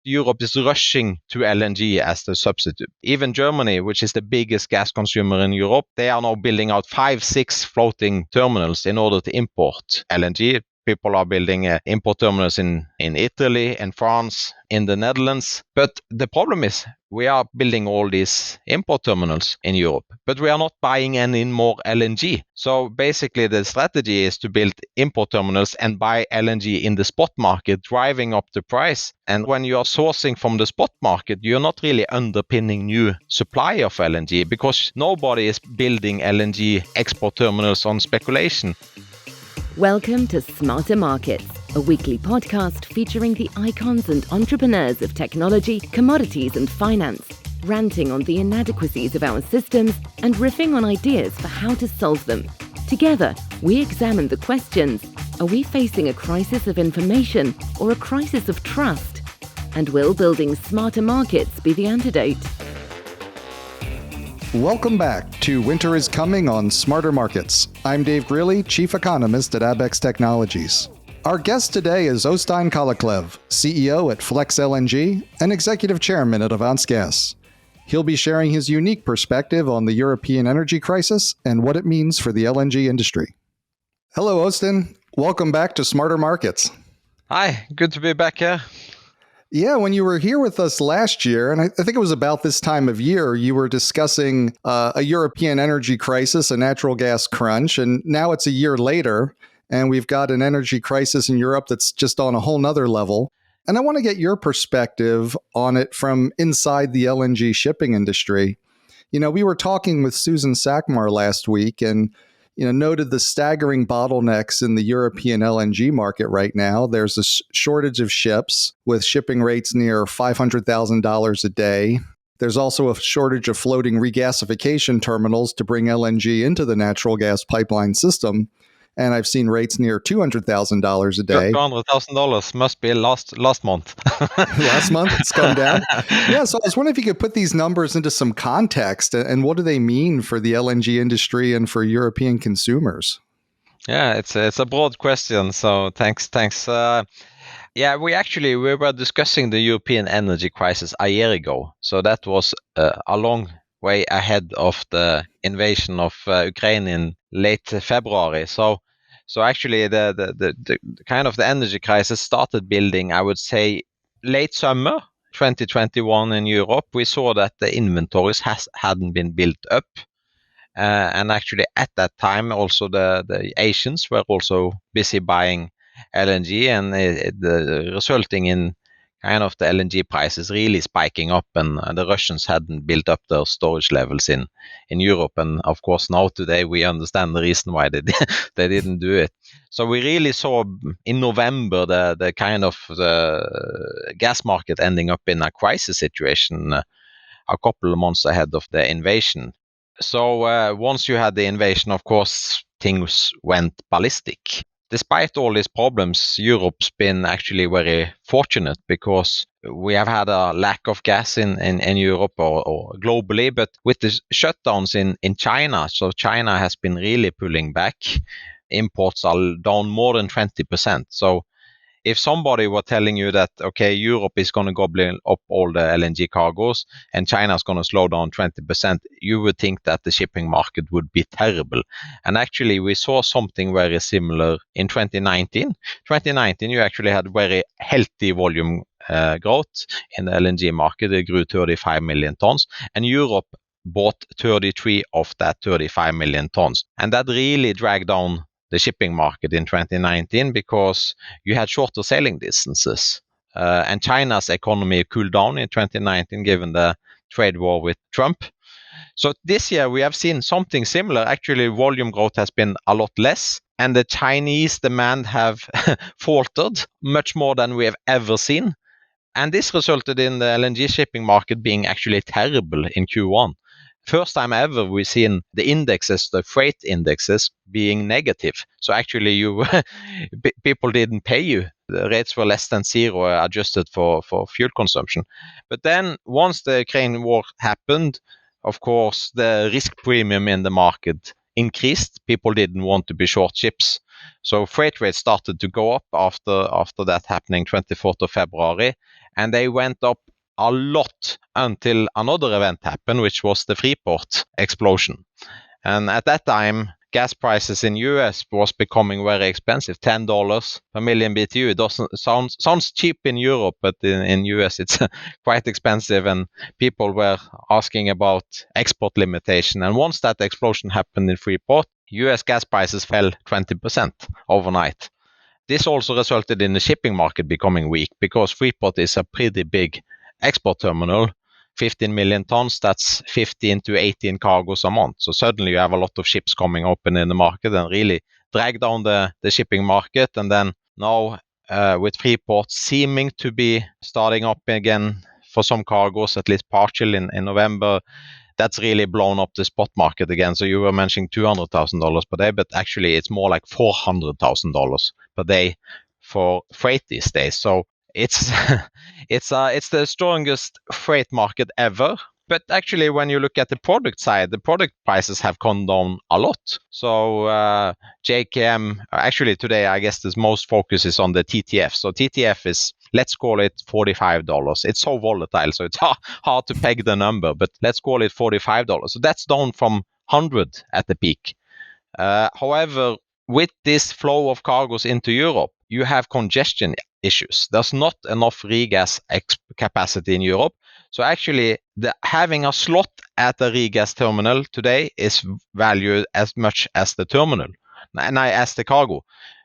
Europe is rushing to LNG as the substitute. Even Germany, which is the biggest gas consumer in Europe, they are now building out 5-6 floating terminals in order to import LNG. People are building import terminals in Italy, in France, in the Netherlands. But the problem is we are building all these import terminals in Europe, but we are not buying any more LNG. So basically the strategy is to build import terminals and buy LNG in the spot market, driving up the price. And when you are sourcing from the spot market, you're not really underpinning new supply of LNG because nobody is building LNG export terminals on speculation. Welcome to Smarter Markets, a weekly podcast featuring the icons and entrepreneurs of technology, commodities and finance, ranting on the inadequacies of our systems and riffing on ideas for how to solve them. Together, we examine the questions: are we facing a crisis of information or a crisis of trust? And will building smarter markets be the antidote? Welcome back to Winter is Coming on Smarter Markets. I'm Dave Greely, Chief Economist at Abex Technologies. Our guest today is Oystein Kalleklev, CEO at Flex LNG and Executive Chairman at Avance Gas. He'll be sharing his unique perspective on the European energy crisis and what it means for the LNG industry. Hello, Oystein. Welcome back to Smarter Markets. Hi, good to be back here. Yeah, when you were here with us last year, and I think it was about this time of year, you were discussing a European energy crisis, a natural gas crunch, and now it's a year later, and we've got an energy crisis in Europe that's just on a whole nother level. And I want to get your perspective on it from inside the LNG shipping industry. You know, we were talking with Susan Sackmar last week and noted the staggering bottlenecks in the European LNG market right now. There's a shortage of ships with shipping rates near $500,000 a day. There's also a shortage of floating regasification terminals to bring LNG into the natural gas pipeline system. And I've seen rates near $200,000 a day. $200,000 must be last month. Last month, it's come down. Yeah, so I was wondering if you could put these numbers into some context and what do they mean for the LNG industry and for European consumers? Yeah, it's a broad question, so thanks. Yeah, we were discussing the European energy crisis a year ago, so that was a long way ahead of the invasion of Ukraine in late February. So actually, the kind of the energy crisis started building, I would say, late summer 2021 in Europe. We saw that the inventories hadn't been built up. And actually at that time also the Asians were also busy buying LNG and resulting in kind of the LNG prices really spiking up, and the Russians hadn't built up their storage levels in Europe. And of course now today we understand the reason why they didn't do it. So we really saw in November the kind of the gas market ending up in a crisis situation a couple of months ahead of the invasion. So once you had the invasion, of course, things went ballistic. Despite all these problems, Europe's been actually very fortunate because we have had a lack of gas in Europe or globally, but with the shutdowns in China, so China has been really pulling back. Imports are down more than 20%. So if somebody were telling you that, okay, Europe is going to gobble up all the LNG cargoes and China is going to slow down 20%, you would think that the shipping market would be terrible. And actually, we saw something very similar in 2019. 2019, you actually had very healthy volume growth in the LNG market. It grew 35 million tons, and Europe bought 33 of that 35 million tons. And that really dragged down the shipping market in 2019 because you had shorter sailing distances. And China's economy cooled down in 2019 given the trade war with Trump. So this year we have seen something similar. Actually, volume growth has been a lot less, and the Chinese demand have faltered much more than we have ever seen. And this resulted in the LNG shipping market being actually terrible in Q1. First time ever we've seen the indexes, the freight indexes, being negative. So actually, people didn't pay you. The rates were less than zero, adjusted for fuel consumption. But then once the Ukraine war happened, of course, the risk premium in the market increased. People didn't want to be short ships. So freight rates started to go up after that happening 24th of February. And they went up a lot until another event happened, which was the Freeport explosion. And at that time, gas prices in US was becoming very expensive, $10 per million BTU. It doesn't sounds cheap in Europe, but in US it's quite expensive, and people were asking about export limitation. And once that explosion happened in Freeport, US gas prices fell 20% overnight. This also resulted in the shipping market becoming weak because Freeport is a pretty big export terminal. 15 million tons, that's 15 to 18 cargoes a month. So suddenly you have a lot of ships coming open in the market and really drag down the shipping market. And then now with Freeport seeming to be starting up again for some cargoes, at least partial in November, that's really blown up the spot market again. So you were mentioning $200,000 per day, but actually it's more like $400,000 per day for freight these days. So it's it's the strongest freight market ever. But actually, when you look at the product side, the product prices have come down a lot. So JKM, actually today, I guess the most focus is on the TTF. So TTF is, let's call it $45. It's so volatile, so it's hard to peg the number, but let's call it $45. So that's down from 100 at the peak. However, with this flow of cargoes into Europe, you have congestion issues. There's not enough regas capacity in Europe. So actually, having a slot at the regas terminal today is valued as much as the terminal, and I asked the cargo,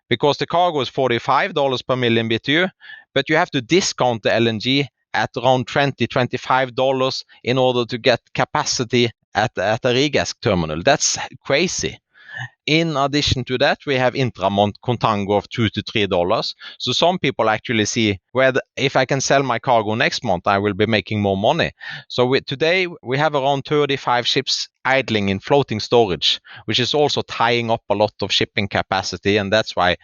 because the cargo is $45 per million BTU, but you have to discount the LNG at around $20, $25 in order to get capacity at the regas terminal. That's crazy. In addition to that, we have intra-month contango of $2 to $3. So some people actually see if I can sell my cargo next month, I will be making more money. So today we have around 35 ships idling in floating storage, which is also tying up a lot of shipping capacity. And that's why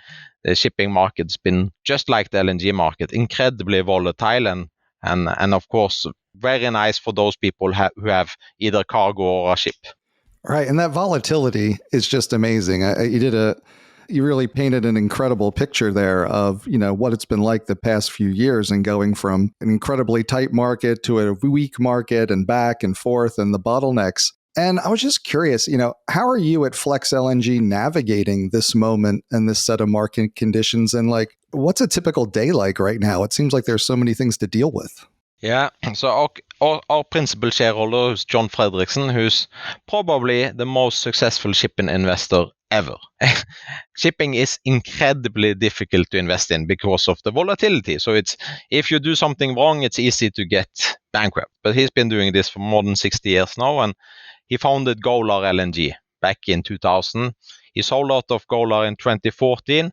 the shipping market's been, just like the LNG market, incredibly volatile and of course very nice for those people who have either cargo or a ship. Right, and that volatility is just amazing. You really painted an incredible picture there of, what it's been like the past few years, and going from an incredibly tight market to a weak market and back and forth, and the bottlenecks. And I was just curious, how are you at Flex LNG navigating this moment and this set of market conditions? And what's a typical day like right now? It seems like there's so many things to deal with. Yeah, so our principal shareholder is John Fredriksen, who's probably the most successful shipping investor ever. Shipping is incredibly difficult to invest in because of the volatility. So if you do something wrong, it's easy to get bankrupt. But he's been doing this for more than 60 years now, and he founded Golar LNG back in 2000. He sold out of Golar in 2014,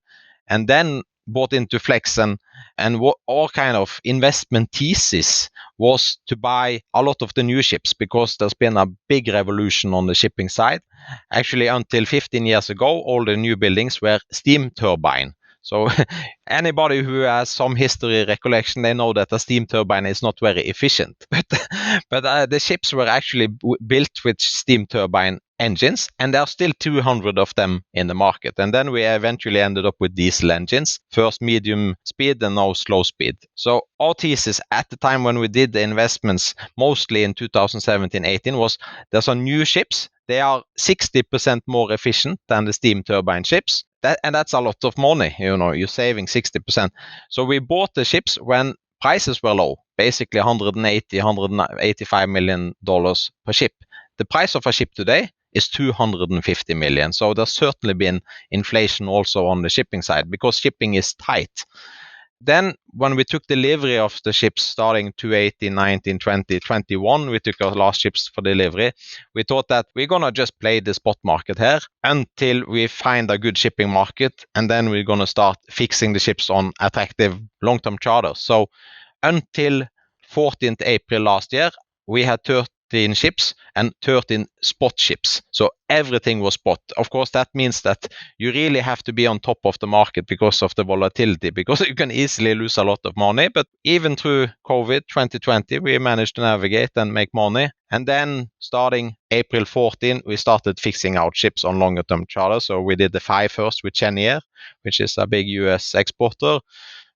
and then bought into Flex, and what our kind of investment thesis was to buy a lot of the new ships, because there's been a big revolution on the shipping side. Actually, until 15 years ago, all the new buildings were steam turbine. So anybody who has some history recollection, they know that a steam turbine is not very efficient. But the ships were actually built with steam turbine engines, and there are still 200 of them in the market. And then we eventually ended up with diesel engines, first medium speed and now slow speed. So our thesis at the time when we did the investments, mostly in 2017-18, was there's some new ships. They are 60% more efficient than the steam turbine ships. And that's a lot of money, you're saving 60%. So we bought the ships when prices were low, basically $185 million per ship. The price of a ship today is $250 million. So there's certainly been inflation also on the shipping side, because shipping is tight. Then when we took delivery of the ships starting 2018, 19, 20, 21, we took our last ships for delivery. We thought that we're going to just play the spot market here until we find a good shipping market, and then we're going to start fixing the ships on attractive long-term charters. So until 14th April last year, we had 13 ships and 13 spot ships. So everything was spot. Of course, that means that you really have to be on top of the market because of the volatility, because you can easily lose a lot of money. But even through COVID 2020, we managed to navigate and make money. And then starting April 14, we started fixing out ships on longer term charters. So we did the 5 first with Cheniere, which is a big US exporter.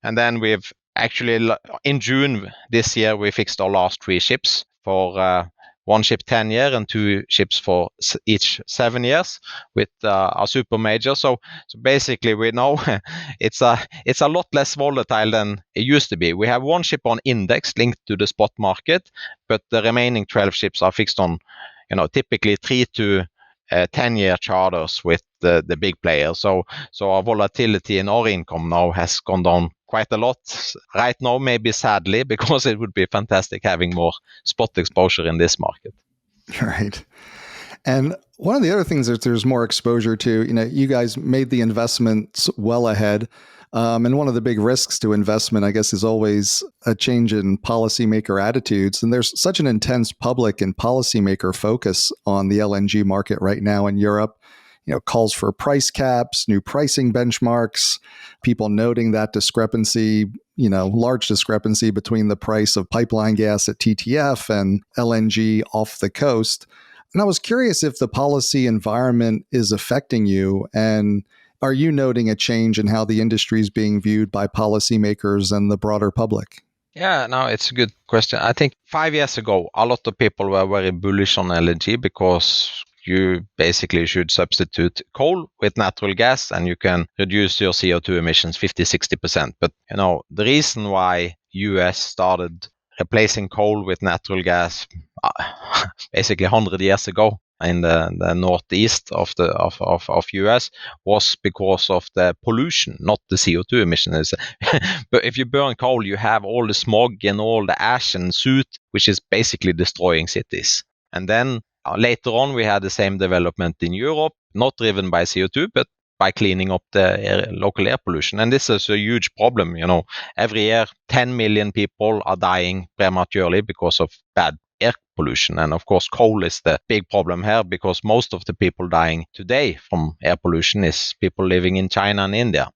And then we've actually, in June this year, we fixed our last 3 ships for 1 ship 10 years and 2 ships for each 7 years with a super major. So basically we know it's a lot less volatile than it used to be. We have 1 ship on index linked to the spot market, but the remaining 12 ships are fixed on, typically 3 to 10-year charters with the big players. So our volatility in our income now has gone down quite a lot right now, maybe sadly, because it would be fantastic having more spot exposure in this market. Right. And one of the other things that there's more exposure to, you guys made the investments well ahead. And one of the big risks to investment, I guess, is always a change in policymaker attitudes. And there's such an intense public and policymaker focus on the LNG market right now in Europe. Calls for price caps, new pricing benchmarks, people noting that discrepancy, large discrepancy between the price of pipeline gas at TTF and LNG off the coast. And I was curious if the policy environment is affecting you, and are you noting a change in how the industry is being viewed by policymakers and the broader public? Yeah, no, it's a good question. I think 5 years ago, a lot of people were very bullish on LNG because you basically should substitute coal with natural gas and you can reduce your CO2 emissions 50-60%. But the reason why US started replacing coal with natural gas basically 100 years ago in the northeast of US was because of the pollution, not the CO2 emissions. But if you burn coal, you have all the smog and all the ash and soot, which is basically destroying cities. And then later on, we had the same development in Europe, not driven by CO2, but by cleaning up the local air pollution. And this is a huge problem. Every year, 10 million people are dying prematurely because of bad air pollution. And of course, coal is the big problem here because most of the people dying today from air pollution is people living in China and India.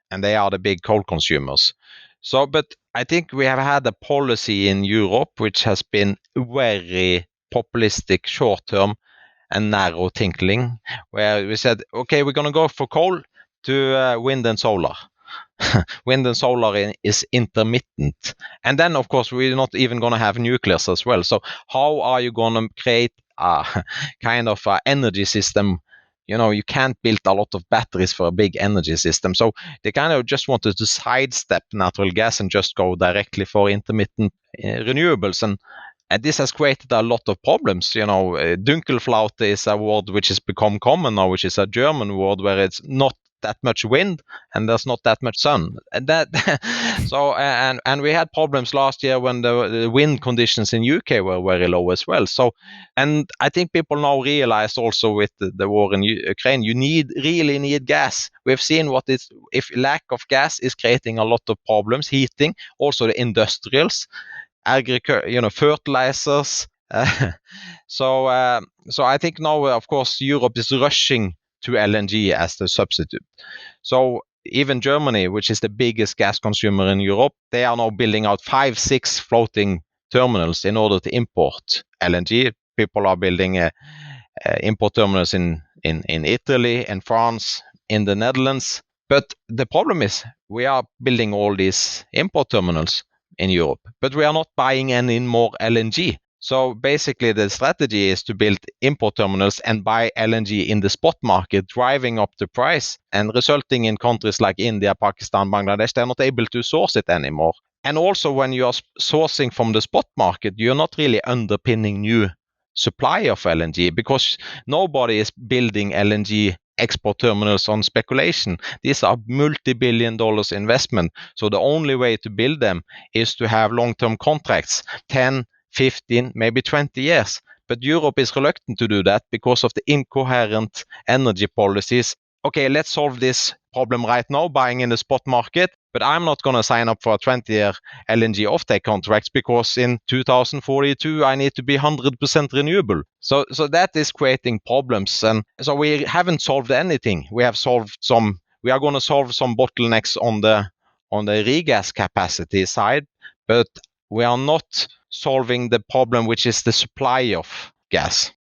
And they are the big coal consumers. So, but I think we have had a policy in Europe which has been very populistic, short-term, and narrow thinking, where we said, okay, we're going to go for coal to wind and solar. Wind and solar is intermittent. And then, of course, we're not even going to have nuclear as well. So how are you going to create a kind of energy system? You can't build a lot of batteries for a big energy system. So they kind of just wanted to sidestep natural gas and just go directly for intermittent renewables. And this has created a lot of problems. Dunkelflaute is a word which has become common now, which is a German word where it's not that much wind and there's not that much sun. And that so and we had problems last year when the wind conditions in UK were very low as well. So, and I think people now realize also with the war in Ukraine, you really need gas. We've seen if lack of gas is creating a lot of problems, heating, also the industrials, agriculture, fertilizers. So I think now, of course, Europe is rushing to LNG as the substitute. So even Germany, which is the biggest gas consumer in Europe, they are now building out 5-6 floating terminals in order to import LNG. People are building import terminals in Italy, in France, in the Netherlands. But the problem is we are building all these import terminals in Europe, but we are not buying any more LNG. So basically the strategy is to build import terminals and buy LNG in the spot market, driving up the price and resulting in countries like India, Pakistan, Bangladesh, they're not able to source it anymore. And also when you are sourcing from the spot market, you're not really underpinning new supply of LNG because nobody is building LNG export terminals on speculation. These are multi-billion dollars investment. So the only way to build them is to have long-term contracts, 10, 15, maybe 20 years. But Europe is reluctant to do that because of the incoherent energy policies. Okay, let's solve this problem right now, buying in the spot market. But I'm not going to sign up for a 20-year LNG offtake contracts because in 2042 I need to be 100% renewable. So that is creating problems, and so we haven't solved anything. We are going to solve some bottlenecks on the regas capacity side, but we are not solving the problem, which is the supply of gas.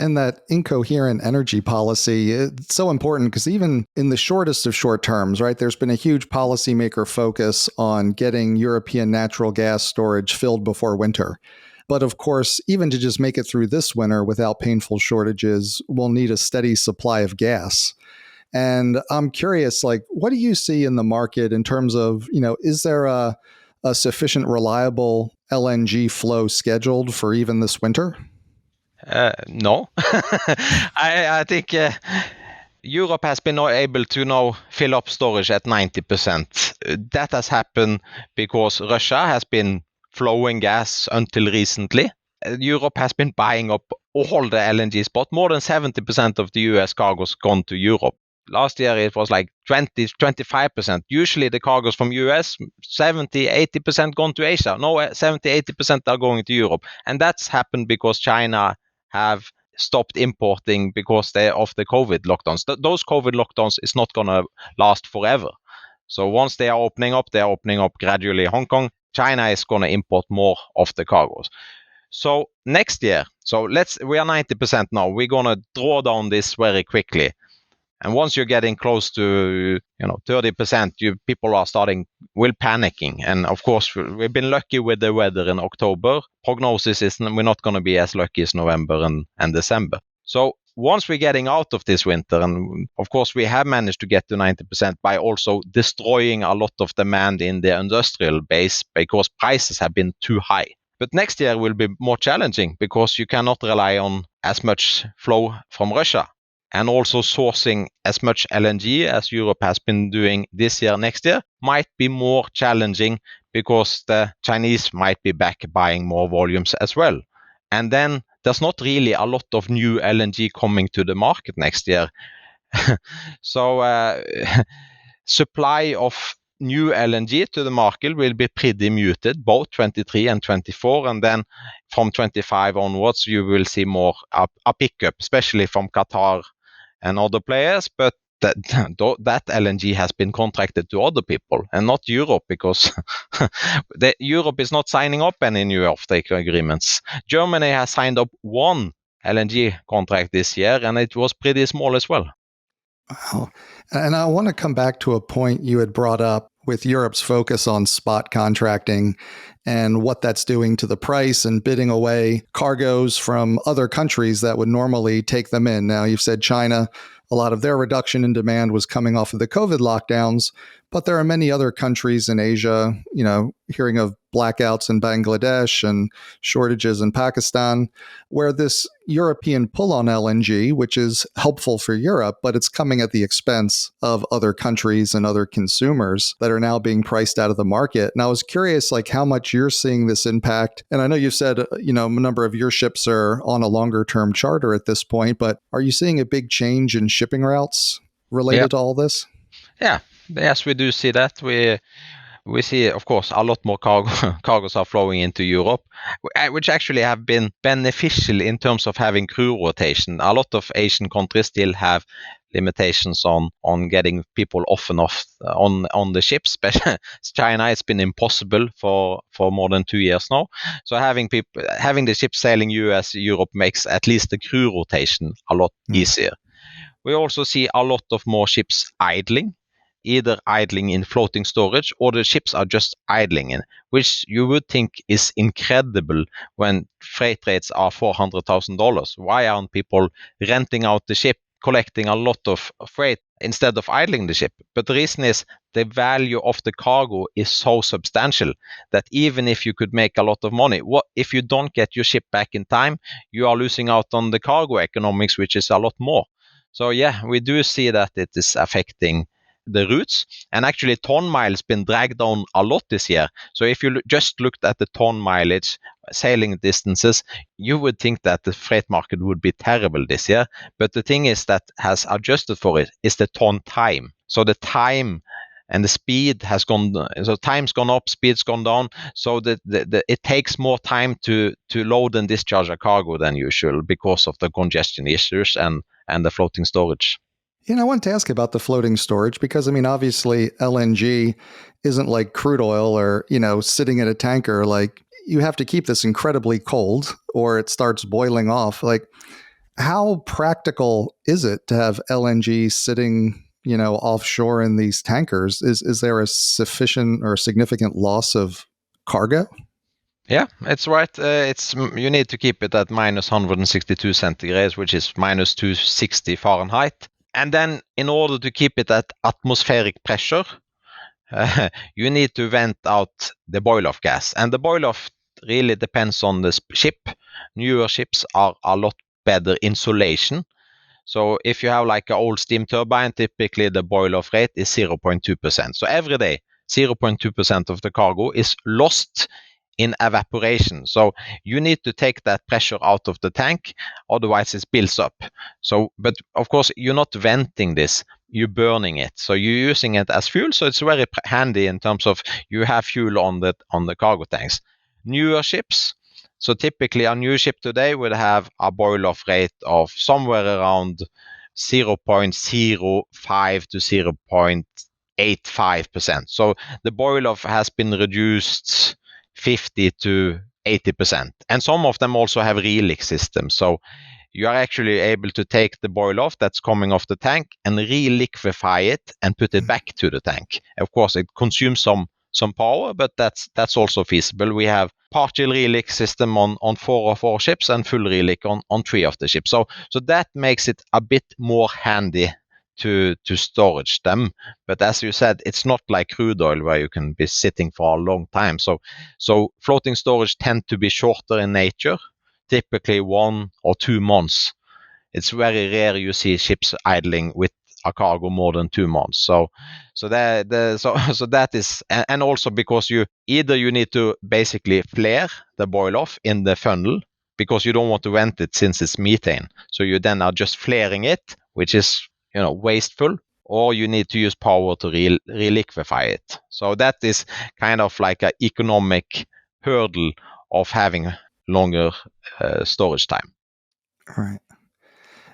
And that incoherent energy policy, it's so important because even in the shortest of short terms, right, there's been a huge policymaker focus on getting European natural gas storage filled before winter. But of course, even to just make it through this winter without painful shortages, we'll need a steady supply of gas. And I'm curious, like, what do you see in the market in terms of, is there a sufficient reliable LNG flow scheduled for even this winter? No. I think Europe has been able to now fill up storage at 90%. That has happened because Russia has been flowing gas until recently. Europe has been buying up all the LNG spot. More than 70% of the US cargoes gone to Europe. Last year it was like 20-25%. Usually the cargoes from US, 70-80% gone to Asia. No, 70-80% are going to Europe. And that's happened because China have stopped importing because of the COVID lockdowns. Those COVID lockdowns is not going to last forever. So once they are opening up gradually Hong Kong. China is going to import more of the cargoes. So next year, we are 90% now. We're going to draw down this very quickly. And once you're getting close to 30%, people are will panicking. And of course, we've been lucky with the weather in October. Prognosis is we're not going to be as lucky as November and December. So once we're getting out of this winter, and of course we have managed to get to 90% by also destroying a lot of demand in the industrial base because prices have been too high. But next year will be more challenging because you cannot rely on as much flow from Russia. And also sourcing as much LNG as Europe has been doing this year, next year, might be more challenging because the Chinese might be back buying more volumes as well. And then there's not really a lot of new LNG coming to the market next year. So supply of new LNG to the market will be pretty muted, both 23 and 24. And then from 25 onwards, you will see more a pickup, especially from Qatar and other players, but that LNG has been contracted to other people and not Europe because Europe is not signing up any new offtake agreements. Germany has signed up one LNG contract this year and it was pretty small as well. Wow. And I want to come back to a point you had brought up with Europe's focus on spot contracting and what that's doing to the price and bidding away cargoes from other countries that would normally take them in. Now, you've said China, a lot of their reduction in demand was coming off of the COVID lockdowns, but there are many other countries in Asia, hearing of blackouts in Bangladesh and shortages in Pakistan, where this European pull on LNG, which is helpful for Europe, but it's coming at the expense of other countries and other consumers that are now being priced out of the market. And I was curious, like, how much you're seeing this impact. And I know you said, a number of your ships are on a longer term charter at this point, but are you seeing a big change in shipping routes related to all this? Yeah, yes, we do see that. We see, of course, a lot more cargoes are flowing into Europe, which actually have been beneficial in terms of having crew rotation. A lot of Asian countries still have limitations on getting people off and off on the ships. China, it's been impossible for more than 2 years now. So having the ships sailing US, Europe makes at least the crew rotation a lot easier. We also see a lot of more ships idling, either idling in floating storage or the ships are just idling in, which you would think is incredible when freight rates are $400,000. Why aren't people renting out the ship, collecting a lot of freight instead of idling the ship? But the reason is the value of the cargo is so substantial that even if you could make a lot of money, if you don't get your ship back in time, you are losing out on the cargo economics, which is a lot more. So yeah, we do see that it is affecting the routes, and actually ton miles been dragged down a lot this year. So if you just looked at the ton mileage, sailing distances, you would think that the freight market would be terrible this year. But the thing is that has adjusted for it is the ton time. So the time and the speed has gone, so time's gone up, speed's gone down, so that it takes more time to load and discharge a cargo than usual because of the congestion issues and the floating storage. I want to ask about the floating storage because, I mean, obviously LNG isn't like crude oil or, sitting in a tanker. Like, you have to keep this incredibly cold or it starts boiling off. Like, how practical is it to have LNG sitting, offshore in these tankers? Is there a sufficient or significant loss of cargo? Yeah, it's right. You need to keep it at minus 162 centigrades, which is minus 260 Fahrenheit. And then in order to keep it at atmospheric pressure, you need to vent out the boil-off gas. And the boil-off really depends on the ship. Newer ships are a lot better insulation. So if you have like an old steam turbine, typically the boil-off rate is 0.2%. So every day, 0.2% of the cargo is lost in evaporation. So you need to take that pressure out of the tank, otherwise it builds up. So, but of course, you're not venting this, you're burning it. So you're using it as fuel. So it's very handy in terms of you have fuel on the cargo tanks. Newer ships. So typically a new ship today would have a boil-off rate of somewhere around 0.05 to 0.85%. So the boil-off has been reduced 50 to 80%. And some of them also have reliq systems. So you are actually able to take the boil-off that's coming off the tank and reliquefy it and put it back to the tank. Of course, it consumes some power, but that's also feasible. We have partial reliq system on 4 of our ships and full reliq on 3 of the ships. So that makes it a bit more handy to storage them. But as you said, it's not like crude oil where you can be sitting for a long time. So floating storage tend to be shorter in nature, typically 1 or 2 months. It's very rare you see ships idling with a cargo more than 2 months. So that is, and also because you need to basically flare the boil off in the funnel because you don't want to vent it since it's methane. So you then are just flaring it, which is wasteful, or you need to use power to reliquefy it. So that is kind of like an economic hurdle of having longer storage time. Right.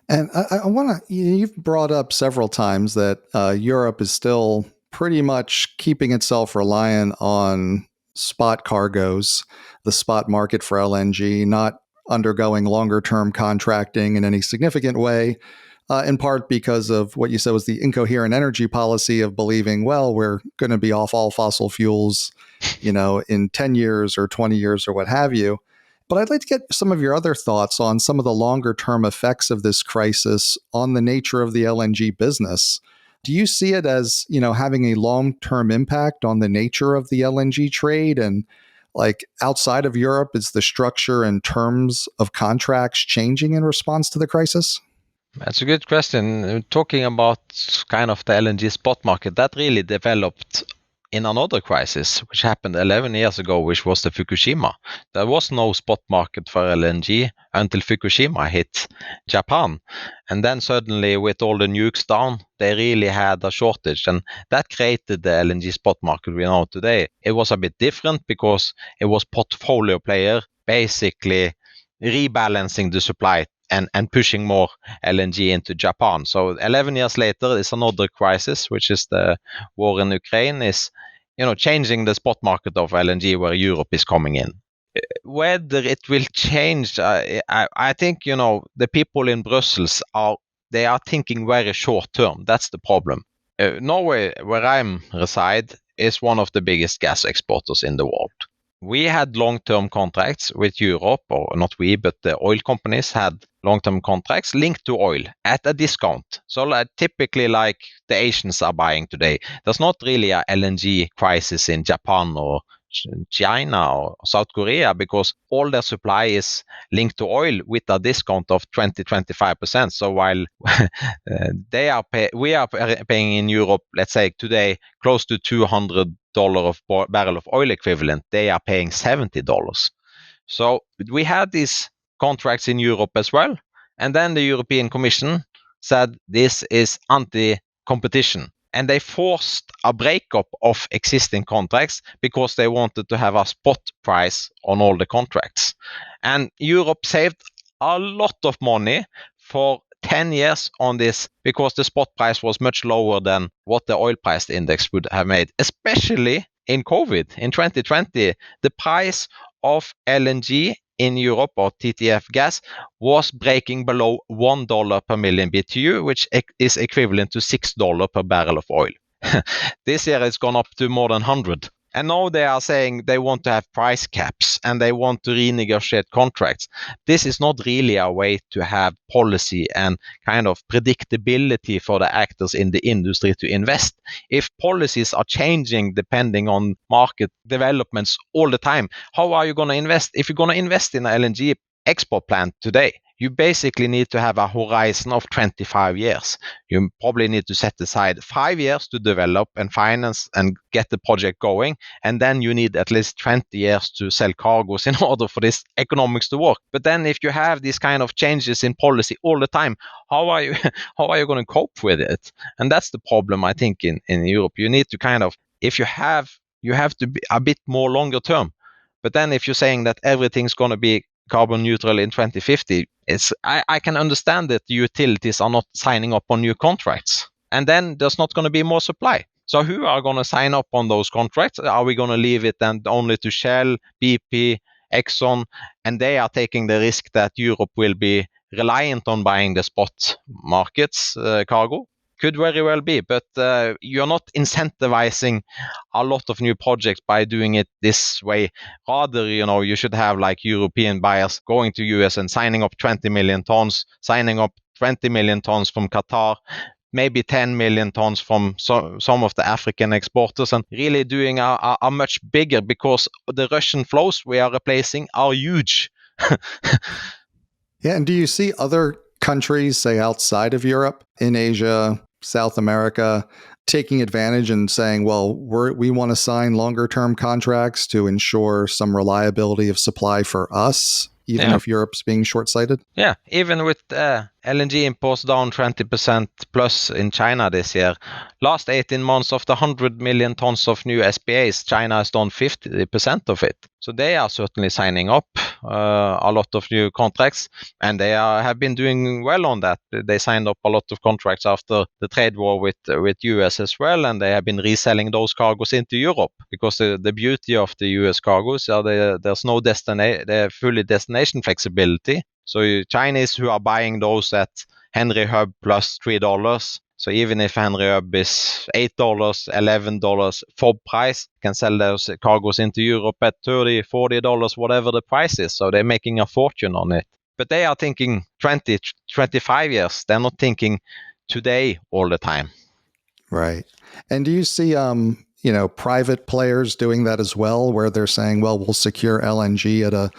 And I want to, you've brought up several times that Europe is still pretty much keeping itself reliant on spot cargoes, the spot market for LNG, not undergoing longer term contracting in any significant way, in part because of what you said was the incoherent energy policy of believing, well, we're going to be off all fossil fuels, in 10 years or 20 years or what have you. But I'd like to get some of your other thoughts on some of the longer term effects of this crisis on the nature of the LNG business. Do you see it as, having a long-term impact on the nature of the LNG trade? And like outside of Europe, is the structure and terms of contracts changing in response to the crisis? That's a good question. Talking about kind of the LNG spot market, that really developed in another crisis, which happened 11 years ago, which was the Fukushima. There was no spot market for LNG until Fukushima hit Japan. And then suddenly, with all the nukes down, they really had a shortage. And that created the LNG spot market we know today. It was a bit different because it was portfolio player basically rebalancing the supply and pushing more LNG into Japan. So 11 years later, it's another crisis, which is the war in Ukraine, is changing the spot market of LNG where Europe is coming in. Whether it will change, I think the people in Brussels are thinking very short term. That's the problem. Norway, where I'm reside, is one of the biggest gas exporters in the world. We had long-term contracts with Europe, or not we, but the oil companies had long-term contracts linked to oil at a discount. So typically like the Asians are buying today. There's not really a LNG crisis in Japan or China or South Korea because all their supply is linked to oil with a discount of 20-25%. So while we are paying in Europe, let's say today, close to $200 of barrel of oil equivalent, they are paying $70. So we had these contracts in Europe as well. And then the European Commission said this is anti-competition. and they forced a breakup of existing contracts because they wanted to have a spot price on all the contracts. And Europe saved a lot of money for 10 years on this because the spot price was much lower than what the oil price index would have made, especially in COVID. In 2020, the price of LNG in Europe, or TTF gas, was breaking below $1 per million BTU, which is equivalent to $6 per barrel of oil. This year it's gone up to more than 100. And now they are saying they want to have price caps and they want to renegotiate contracts. This is not really a way to have policy and kind of predictability for the actors in the industry to invest. If policies are changing depending on market developments all the time, how are you going to invest? If you're going to invest in an LNG export plant today, you basically need to have a horizon of 25 years. You probably need to set aside 5 years to develop and finance and get the project going. And then you need at least 20 years to sell cargoes in order for this economics to work. But then if you have these kind of changes in policy all the time, how are you going to cope with it? And that's the problem, I think, in Europe. You need to kind of, if you have to be a bit more longer term. But then if you're saying that everything's going to be carbon neutral in 2050, I can understand that the utilities are not signing up on new contracts. And then there's not going to be more supply. So who are going to sign up on those contracts? Are we going to leave it then only to Shell, BP, Exxon? And they are taking the risk that Europe will be reliant on buying the spot markets cargo. Could very well be, but you're not incentivizing a lot of new projects by doing it this way. Rather, you should have like European buyers going to US and signing up 20 million tons, signing up 20 million tons from Qatar, maybe 10 million tons from some of the African exporters, and really doing a much bigger, because the Russian flows we are replacing are huge. Yeah, and do you see other countries, say outside of Europe, in Asia, South America, taking advantage and saying, well, we want to sign longer term contracts to ensure some reliability of supply for us, even if Europe's being short-sighted? Yeah, even with LNG imports down 20% plus in China this year. Last 18 months, of the 100 million tons of new SPAs, China has done 50% of it. So they are certainly signing up a lot of new contracts, and they have been doing well on that. They signed up a lot of contracts after the trade war with US as well, and they have been reselling those cargoes into Europe, because the beauty of the US cargoes are there's no they're fully destination flexibility. So Chinese who are buying those at Henry Hub plus $3. So even if Henry Hub is $8, $11 FOB price, can sell those cargoes into Europe at $30, $40, whatever the price is. So they're making a fortune on it. But they are thinking 20, 25 years. They're not thinking today all the time. Right. And do you see private players doing that as well, where they're saying, well, we'll secure LNG at a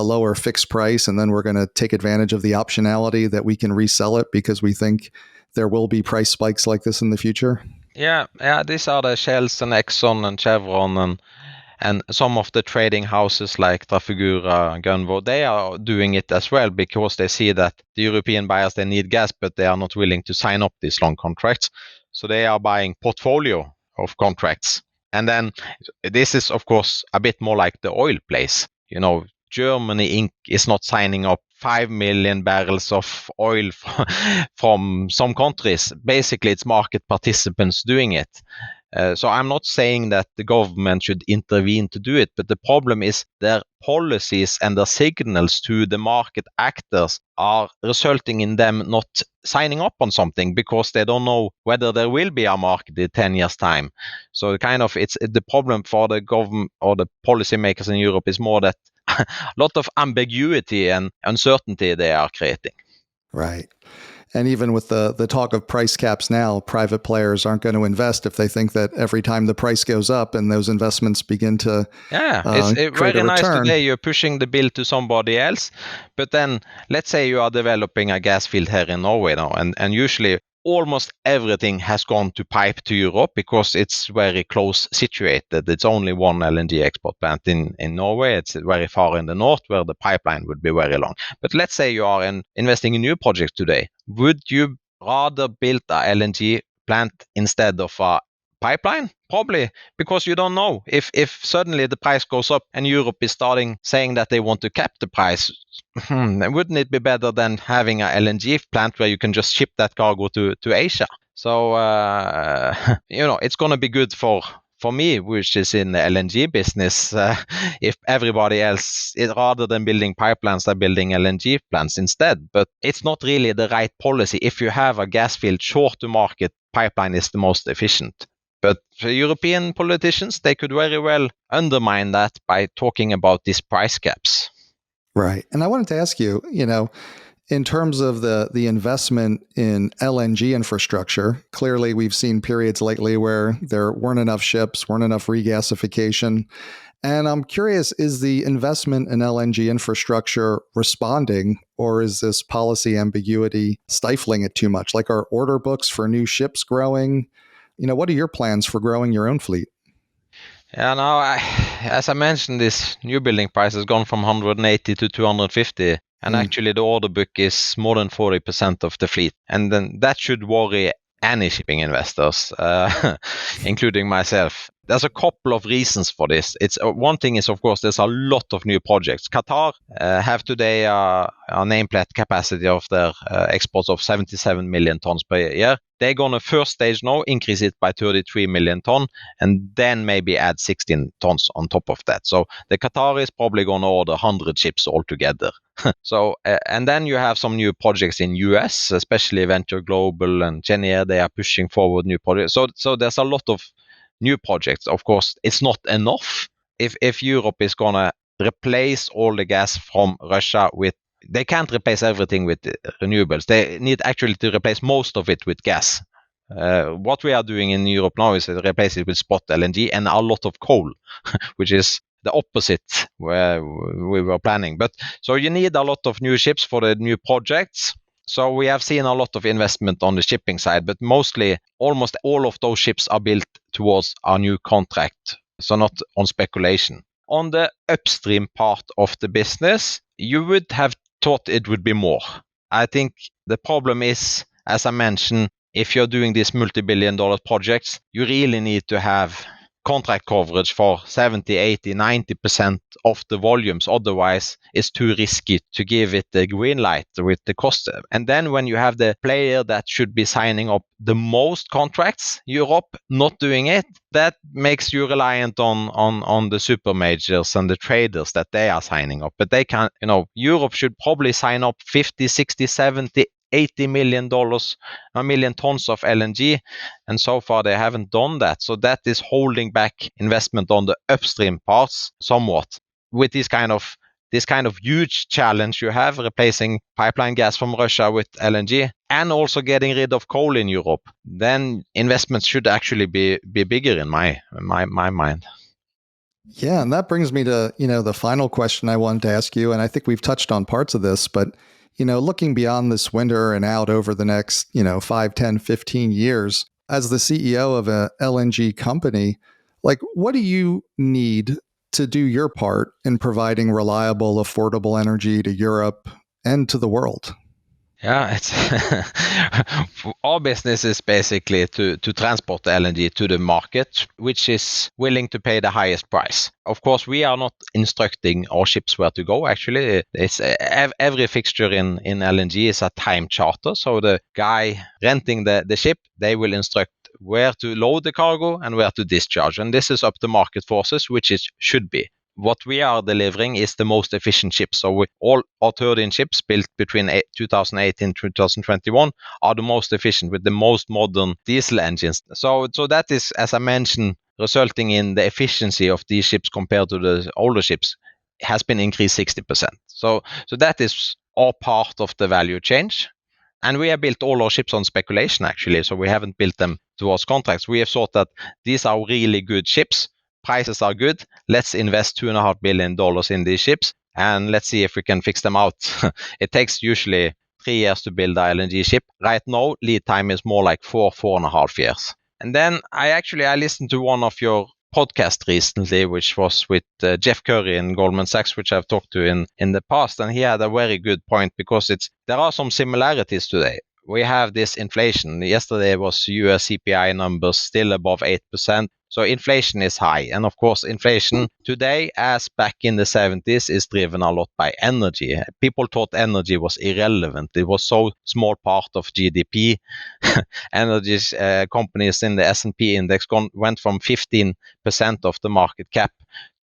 lower fixed price, and then we're going to take advantage of the optionality that we can resell it because we think there will be price spikes like this in the future? Yeah, these are the Shells and Exxon and Chevron and some of the trading houses like Trafigura and Gunvor. They are doing it as well because they see that the European buyers, they need gas, but they are not willing to sign up these long contracts. So they are buying portfolio of contracts. And then this is, of course, a bit more like the oil place. Germany Inc. is not signing up 5 million barrels of oil from some countries. Basically, it's market participants doing it. So I'm not saying that the government should intervene to do it, but the problem is their policies and their signals to the market actors are resulting in them not signing up on something because they don't know whether there will be a market in 10 years' time. So it's the problem for the government or the policymakers in Europe is more that a lot of ambiguity and uncertainty they are creating. Right. And even with the talk of price caps now, private players aren't going to invest if they think that every time the price goes up and those investments begin to it's create very a nice return. today you're pushing the bill to somebody else, but then let's say you are developing a gas field here in Norway now, and usually almost everything has gone to pipe to Europe because it's very close situated. It's only one LNG export plant in Norway. It's very far in the north where the pipeline would be very long. But let's say you are investing in new projects today. Would you rather build a LNG plant instead of a pipeline? Probably, because you don't know. If suddenly the price goes up and Europe is starting saying that they want to cap the price, wouldn't it be better than having a LNG plant where you can just ship that cargo to Asia? So it's going to be good for me, which is in the LNG business, if everybody else, rather than building pipelines, they're building LNG plants instead. But it's not really the right policy. If you have a gas field short to market, pipeline is the most efficient. But for European politicians, they could very well undermine that by talking about these price caps. Right. And I wanted to ask you, in terms of the investment in LNG infrastructure, clearly we've seen periods lately where there weren't enough ships, weren't enough regasification. And I'm curious, is the investment in LNG infrastructure responding, or is this policy ambiguity stifling it too much? Like, are order books for new ships growing? What are your plans for growing your own fleet? Yeah, now, as I mentioned, this new building price has gone from 180 to 250. And actually, the order book is more than 40% of the fleet. And then that should worry any shipping investors, including myself. There's a couple of reasons for this. One thing is, of course, there's a lot of new projects. Qatar have today a nameplate capacity of their exports of 77 million tons per year. They're going to first stage now increase it by 33 million tons and then maybe add 16 tons on top of that. So the Qatar is probably going to order 100 ships altogether. So and then you have some new projects in US, especially Venture Global and Cheniere. They are pushing forward new projects. So there's a lot of new projects. Of course, it's not enough. If Europe is going to replace all the gas from Russia with, they can't replace everything with renewables. They need actually to replace most of it with gas. What we are doing in Europe now is to replace it with spot LNG and a lot of coal, which is the opposite where we were planning. But so you need a lot of new ships for the new projects. So we have seen a lot of investment on the shipping side, but mostly almost all of those ships are built towards a new contract, so not on speculation. On the upstream part of the business, you would have thought it would be more. I think the problem is, as I mentioned, if you're doing these multi-billion-dollar projects, you really need to have contract coverage for 70, 80, 90% of the volumes. Otherwise, it's too risky to give it the green light with the cost. And then when you have the player that should be signing up the most contracts, Europe not doing it, that makes you reliant on the super majors and the traders that they are signing up. But they can't, Europe should probably sign up 50, 60, 70, $80 million, a million tons of LNG, and so far they haven't done that. So that is holding back investment on the upstream parts somewhat. With this kind of huge challenge you have, replacing pipeline gas from Russia with LNG, and also getting rid of coal in Europe, then investments should actually be bigger in my mind. Yeah, and that brings me to, the final question I wanted to ask you, and I think we've touched on parts of this, but looking beyond this winter and out over the next, 5, 10, 15 years, as the CEO of a LNG company, like, what do you need to do your part in providing reliable, affordable energy to Europe and to the world? Yeah, it's our business is basically to transport the LNG to the market, which is willing to pay the highest price. Of course, we are not instructing our ships where to go. Actually, it's every fixture in LNG is a time charter. So the guy renting the ship, they will instruct where to load the cargo and where to discharge. And this is up to market forces, which it should be. What we are delivering is the most efficient ships. So all our 13 ships built between 2018 and 2021 are the most efficient with the most modern diesel engines. So that is, as I mentioned, resulting in the efficiency of these ships compared to the older ships has been increased 60%. So that is our part of the value chain. And we have built all our ships on speculation, actually. So we haven't built them towards contracts. We have thought that these are really good ships. Prices are good. Let's invest $2.5 billion in these ships and let's see if we can fix them out. It takes usually 3 years to build an LNG ship. Right now, lead time is more like 4.5 years. And then I listened to one of your podcasts recently, which was with Jeff Curry in Goldman Sachs, which I've talked to in the past. And he had a very good point because there are some similarities today. we have this inflation. Yesterday was US CPI numbers still above 8%. So inflation is high. And of course, inflation today, as back in the 70s, is driven a lot by energy. People thought energy was irrelevant. It was so small part of GDP. Energy companies in the S&P index went from 15% of the market cap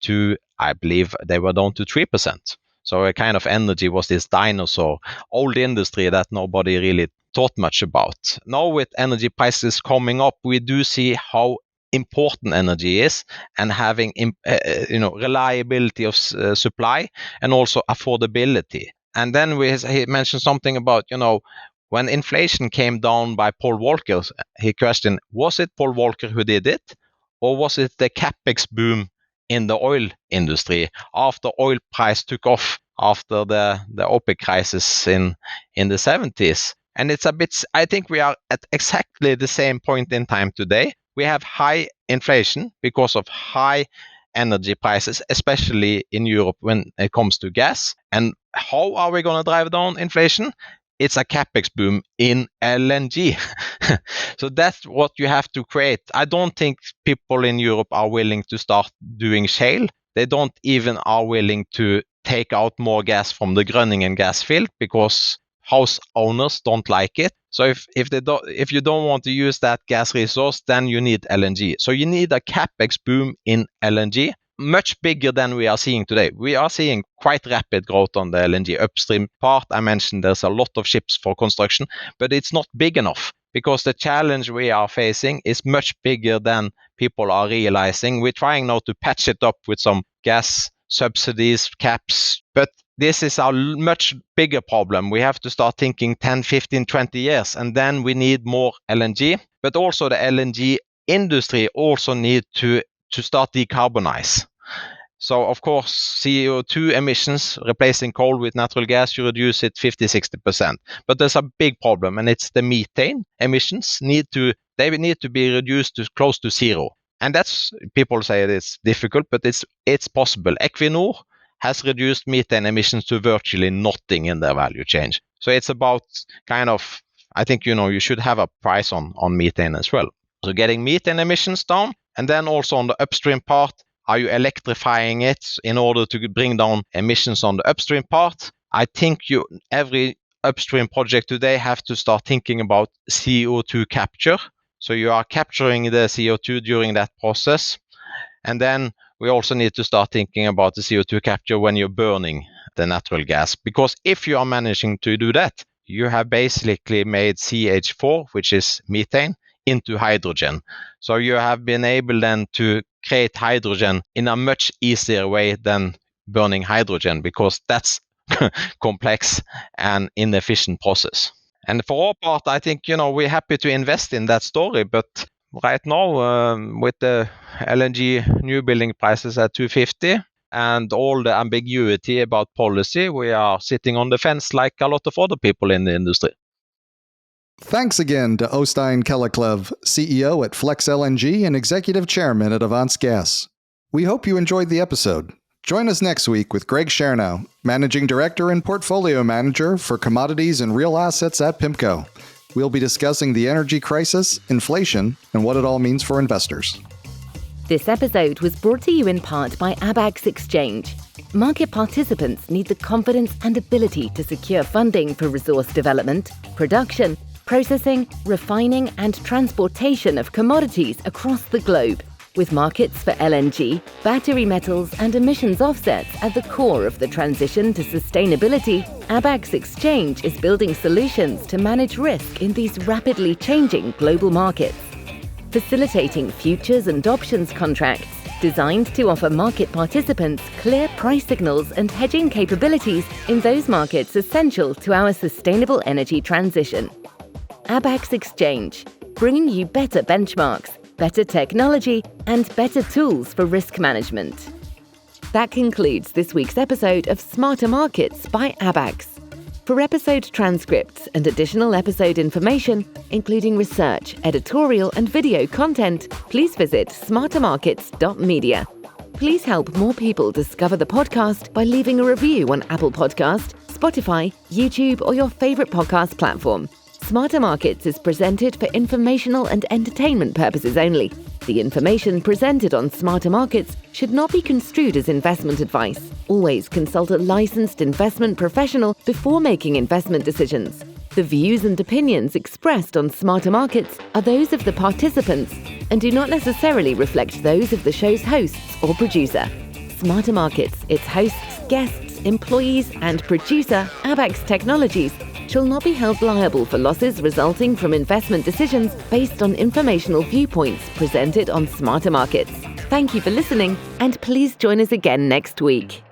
to, I believe, they were down to 3%. So a kind of energy was this dinosaur, old industry that nobody really thought much about. Now with energy prices coming up, we do see how important energy is, and having reliability of supply and also affordability. And then he mentioned something about, when inflation came down by Paul Volcker, he questioned, was it Paul Volcker who did it, or was it the capex boom in the oil industry after oil price took off after the OPEC crisis in the 70s? And it's a bit, I think we are at exactly the same point in time today. We have high inflation because of high energy prices, especially in Europe when it comes to gas. And how are we going to drive down inflation? It's a capex boom in LNG. So that's what you have to create. I don't think people in Europe are willing to start doing shale. They don't even are willing to take out more gas from the Groningen gas field because house owners don't like it. So if you don't want to use that gas resource, then you need LNG. So you need a capex boom in LNG, much bigger than we are seeing today. We are seeing quite rapid growth on the LNG upstream part. I mentioned there's a lot of ships for construction, but it's not big enough because the challenge we are facing is much bigger than people are realizing. We're trying now to patch it up with some gas subsidies, caps, but this is a much bigger problem. We have to start thinking 10, 15, 20 years, and then we need more LNG. But also the LNG industry also need to start decarbonize. So, of course, CO2 emissions, replacing coal with natural gas, you reduce it 50, 60%. But there's a big problem, and it's the methane emissions need to be reduced to close to zero. And that's, people say it's difficult, but it's possible. Equinor has reduced methane emissions to virtually nothing in their value chain. So it's about I think, you should have a price on methane as well. So getting methane emissions down, and then also on the upstream part, are you electrifying it in order to bring down emissions on the upstream part? I think every upstream project today have to start thinking about CO2 capture. So you are capturing the CO2 during that process. And then we also need to start thinking about the CO2 capture when you're burning the natural gas. Because if you are managing to do that, you have basically made CH4, which is methane, into hydrogen. So you have been able then to create hydrogen in a much easier way than burning hydrogen, because that's complex and inefficient process. And for our part, I think, we're happy to invest in that story, but right now, with the LNG new building prices at 250 and all the ambiguity about policy, we are sitting on the fence like a lot of other people in the industry. Thanks again to Oystein Kalleklev, CEO at Flex LNG and Executive Chairman at Avance Gas. We hope you enjoyed the episode. Join us next week with Greg Schernow, Managing Director and Portfolio Manager for Commodities and Real Assets at PIMCO. We'll be discussing the energy crisis, inflation, and what it all means for investors. This episode was brought to you in part by Avance Exchange. Market participants need the confidence and ability to secure funding for resource development, production, processing, refining, and transportation of commodities across the globe. With markets for LNG, battery metals, and emissions offsets at the core of the transition to sustainability, Avance Exchange is building solutions to manage risk in these rapidly changing global markets. Facilitating futures and options contracts designed to offer market participants clear price signals and hedging capabilities in those markets essential to our sustainable energy transition. Avance Exchange, bringing you better benchmarks, better technology, and better tools for risk management. That concludes this week's episode of Smarter Markets by Avance. For episode transcripts and additional episode information, including research, editorial, and video content, please visit smartermarkets.media. Please help more people discover the podcast by leaving a review on Apple Podcast, Spotify, YouTube, or your favorite podcast platform. Smarter Markets is presented for informational and entertainment purposes only. The information presented on Smarter Markets should not be construed as investment advice. Always consult a licensed investment professional before making investment decisions. The views and opinions expressed on Smarter Markets are those of the participants and do not necessarily reflect those of the show's hosts or producer. Smarter Markets, its hosts, guests, employees, and producer, Avance Technologies, shall not be held liable for losses resulting from investment decisions based on informational viewpoints presented on Smarter Markets. Thank you for listening, and please join us again next week.